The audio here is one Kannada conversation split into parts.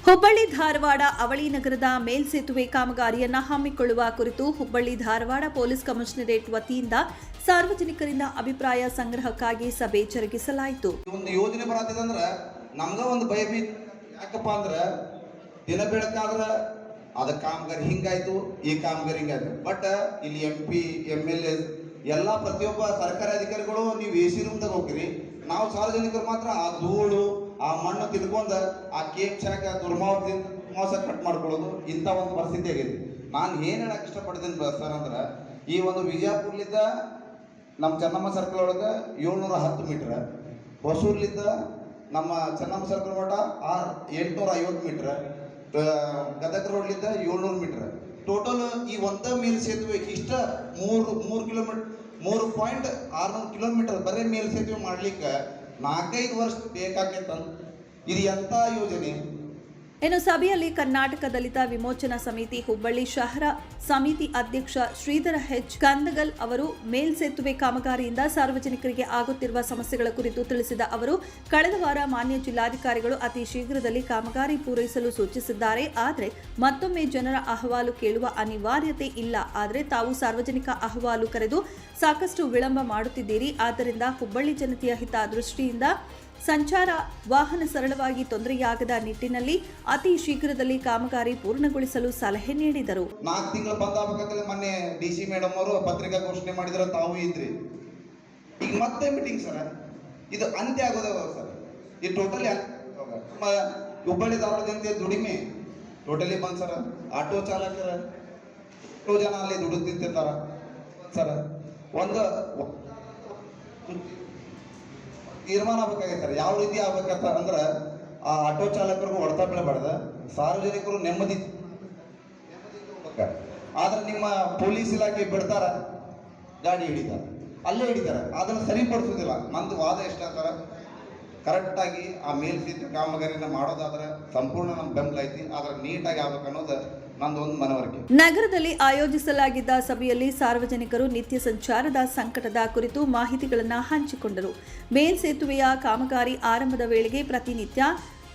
ಹುಬ್ಬಳ್ಳಿ ಧಾರವಾಡ ಅವಳಿ ನಗರದ ಮೇಲ್ಸೇತುವೆ ಕಾಮಗಾರಿಯನ್ನು ಹಮ್ಮಿಕೊಳ್ಳುವ ಕುರಿತು ಹುಬ್ಬಳ್ಳಿ ಧಾರವಾಡ ಪೊಲೀಸ್ ಕಮಿಷನರೇಟ್ ವತಿಯಿಂದ ಸಾರ್ವಜನಿಕರಿಂದ ಅಭಿಪ್ರಾಯ ಸಂಗ್ರಹಕ್ಕಾಗಿ ಸಭೆ ಜರುಗಿಸಲಾಯಿತು. ಒಂದು ಯೋಜನೆ ಬರತ್ತಿದೆ ಅಂದ್ರೆ ನಮಗ ಒಂದು ಭಯ ಯಾಕಪ್ಪ ಅಂದ್ರೆ ದಿನ ಬೆಳಕಾದ್ರ ಅದ ಕಾಮಗಾರಿ ಹಿಂಗಾಯ್ತು, ಈ ಕಾಮಗಾರಿ ಹಿಂಗಾಯ್ತು. ಬಟ್ ಇಲ್ಲಿ MP MLA ಎಲ್ಲ ಪ್ರತಿಯೊಬ್ಬ ಸರ್ಕಾರಿ ಅಧಿಕಾರಿಗಳು ನೀವು AC ರೂಮ್ದಾಗ ಹೋಗ್ರಿ, ನಾವು ಸಾರ್ವಜನಿಕರು ಮಾತ್ರ ಆ ಧೂಳು ಆ ಮಣ್ಣು ತಿನ್ಕೊಂಡ ಆ ಕೇಕ್ ಶಾಖ ದುರ್ಮಾಸ ಕಟ್ ಮಾಡ್ಕೊಳ್ಳೋದು ಇಂಥ ಒಂದು ಪರಿಸ್ಥಿತಿ ಆಗೈತಿ. ನಾನು ಏನು ಹೇಳಕ್ ಇಷ್ಟಪಡ್ತೀನಿ ಸರ್ ಅಂದ್ರೆ, ಈ ಒಂದು ವಿಜಯಪುರ್ಲಿದ್ದ ನಮ್ಮ ಚೆನ್ನಮ್ಮ ಸರ್ಕಲ್ ಒಳಗೆ 710 ಮೀಟ್ರ್, ಹೊಸೂರ್ಲಿದ್ದ ನಮ್ಮ ಚೆನ್ನಮ್ಮ ಸರ್ಕಲ್ ಮಠ 850 ಮೀಟ್ರ್, ಗದಗ ರೋಡ್ಲಿದ್ದ 700 ಮೀಟ್ರ್. ಟೋಟಲ್ ಈ ಒಂದ ಮೇಲ್ ಸೇತುವೆ ಇಷ್ಟ 3 ಕಿಲೋಮೀಟರ್ 3.600 ಕಿಲೋಮೀಟರ್ ಬರೀ ಮೇಲ್ ಸೇತುವೆ ಮಾಡ್ಲಿಕ್ಕೆ 4-5 ವರ್ಷ ಬೇಕಾಗೈತಂತ. ಇದು ಎಂಥ ಯೋಜನೆ? ಇನ್ನು ಸಭೆಯಲ್ಲಿ ಕರ್ನಾಟಕ ದಲಿತ ವಿಮೋಚನಾ ಸಮಿತಿ ಹುಬ್ಬಳ್ಳಿ ಶಹರ ಸಮಿತಿ ಅಧ್ಯಕ್ಷ ಶ್ರೀಧರ H. ಕಂದಗಲ್ ಅವರು ಮೇಲ್ಸೇತುವೆ ಕಾಮಗಾರಿಯಿಂದ ಸಾರ್ವಜನಿಕರಿಗೆ ಆಗುತ್ತಿರುವ ಸಮಸ್ಯೆಗಳ ಕುರಿತು ತಿಳಿಸಿದ ಅವರು, ಕಳೆದ ವಾರ ಮಾನ್ಯ ಜಿಲ್ಲಾಧಿಕಾರಿಗಳು ಅತಿ ಶೀಘ್ರದಲ್ಲಿ ಕಾಮಗಾರಿ ಪೂರೈಸಲು ಸೂಚಿಸಿದ್ದಾರೆ. ಆದರೆ ಮತ್ತೊಮ್ಮೆ ಜನರ ಅಹವಾಲು ಕೇಳುವ ಅನಿವಾರ್ಯತೆ ಇಲ್ಲ. ಆದರೆ ತಾವು ಸಾರ್ವಜನಿಕ ಅಹವಾಲು ಕರೆದು ಸಾಕಷ್ಟು ವಿಳಂಬ ಮಾಡುತ್ತಿದ್ದೀರಿ. ಆದ್ದರಿಂದ ಹುಬ್ಬಳ್ಳಿ ಜನತೆಯ ಹಿತದೃಷ್ಟಿಯಿಂದ ಸಂಚಾರ ವಾಹನ ಸರಳವಾಗಿ ತೊಂದರೆಯಾಗದ ನಿಟ್ಟಿನಲ್ಲಿ ಅತಿ ಶೀಘ್ರದಲ್ಲಿ ಕಾಮಗಾರಿ ಪೂರ್ಣಗೊಳಿಸಲು ಸಲಹೆ ನೀಡಿದರು. 4 ತಿಂಗಳು ಬಂದಾಗಬೇಕಂತಲೇ ಮೊನ್ನೆ DC ಮೇಡಮ್ ಅವರು ಪತ್ರಿಕಾ ಘೋಷಣೆ ಮಾಡಿದ್ರೆ ತಾವು ಇದ್ರಿ. ಈಗ ಮತ್ತೆ ಮೀಟಿಂಗ್ ಸರ್, ಇದು ಅಂತ್ಯ ಆಗೋದ ಸರ್. ಇದು ಟೋಟಲಿ ಹುಬ್ಬಳ್ಳಿ ಧಾರವಾಡ ಜನತೆ ದುಡಿಮೆ ಟೋಟಲಿ ಬಂದ್ ಸರ್. ಆಟೋ ಚಾಲಕರ ಎಷ್ಟೋ ಜನ ಅಲ್ಲಿ ದುಡಿತಿರ್ತಾರ ಸರ್. ಒಂದು ತೀರ್ಮಾನ ಆಗ್ಬೇಕಾಗೈತೆ ಸರ್, ಯಾವ ರೀತಿ ಆಗ್ಬೇಕಂತ ಅಂದ್ರೆ ಆ ಆಟೋ ಚಾಲಕರಿಗೂ ಹೊಡೆತ ಬೀಳಬಾರ್ದು, ಸಾರ್ವಜನಿಕರು ನೆಮ್ಮದಿ. ಆದ್ರೆ ನಿಮ್ಮ ಪೊಲೀಸ್ ಇಲಾಖೆ ಬಿಡ್ತಾರ, ಗಾಡಿ ಹಿಡಿತಾರ, ಅಲ್ಲೇ ಹಿಡಿತಾರೆ, ಅದನ್ನು ಸರಿಪಡಿಸೋದಿಲ್ಲ. ನಂದು ವಾದ ಎಷ್ಟ ಸರ್, ಕರೆಕ್ಟಾಗಿ ಆ ಮೇಲ್ಸೇತುವೆ ಕಾಮಗಾರಿನ ಮಾಡೋದಾದ್ರೆ ಸಂಪೂರ್ಣ ನಮ್ಮ ಬೆಂಬಲ ಐತಿ. ಆದ್ರೆ ನೀಟಾಗಿ ಆಗ್ಬೇಕು ಅನ್ನೋದು ನಂದೊಂದು ಮನವರಿಕೆ. ನಗರದಲ್ಲಿ ಆಯೋಜಿಸಲಾಗಿದ್ದ ಸಭೆಯಲ್ಲಿ ಸಾರ್ವಜನಿಕರು ನಿತ್ಯ ಸಂಚಾರದ ಸಂಕಟದ ಕುರಿತು ಮಾಹಿತಿಗಳನ್ನು ಹಂಚಿಕೊಂಡರು. ಮೇಲ್ಸೇತುವೆಯ ಕಾಮಗಾರಿ ಆರಂಭದ ವೇಳೆಗೆ ಪ್ರತಿನಿತ್ಯ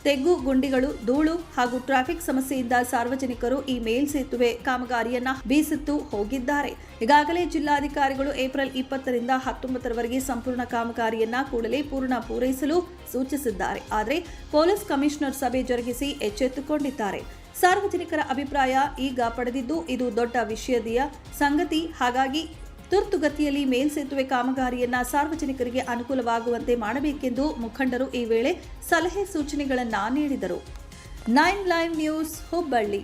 ತೆಗ್ಗು ಗುಂಡಿಗಳು, ಧೂಳು ಹಾಗೂ ಟ್ರಾಫಿಕ್ ಸಮಸ್ಯೆಯಿಂದ ಸಾರ್ವಜನಿಕರು ಈ ಮೇಲ್ಸೇತುವೆ ಕಾಮಗಾರಿಯನ್ನ ಬೇಸತ್ತು ಹೋಗಿದ್ದಾರೆ. ಈಗಾಗಲೇ ಜಿಲ್ಲಾಧಿಕಾರಿಗಳು ಏಪ್ರಿಲ್ 20ರಿಂದ 19ರವರೆಗೆ ಸಂಪೂರ್ಣ ಕಾಮಗಾರಿಯನ್ನ ಕೂಡಲೇ ಪೂರೈಸಲು ಸೂಚಿಸಿದ್ದಾರೆ. ಆದರೆ ಪೊಲೀಸ್ ಕಮಿಷನರ್ ಸಭೆ ಜರುಗಿಸಿ ಎಚ್ಚೆತ್ತುಕೊಂಡಿದ್ದಾರೆ. ಸಾರ್ವಜನಿಕರ ಅಭಿಪ್ರಾಯ ಈಗ ಪಡೆದಿದ್ದು ಇದು ದೊಡ್ಡ ವಿಷಯದ ಸಂಗತಿ. ಹಾಗಾಗಿ ತುರ್ತುಗತಿಯಲ್ಲಿ ಮೇಲ್ಸೇತುವೆ ಕಾಮಗಾರಿಯನ್ನ ಸಾರ್ವಜನಿಕರಿಗೆ ಅನುಕೂಲವಾಗುವಂತೆ ಮಾಡಬೇಕೆಂದು ಮುಖಂಡರು ಈ ವೇಳೆ ಸಲಹೆ ಸೂಚನೆಗಳನ್ನು ನೀಡಿದರು. 9 ಲೈವ್ ನ್ಯೂಸ್ ಹುಬ್ಬಳ್ಳಿ.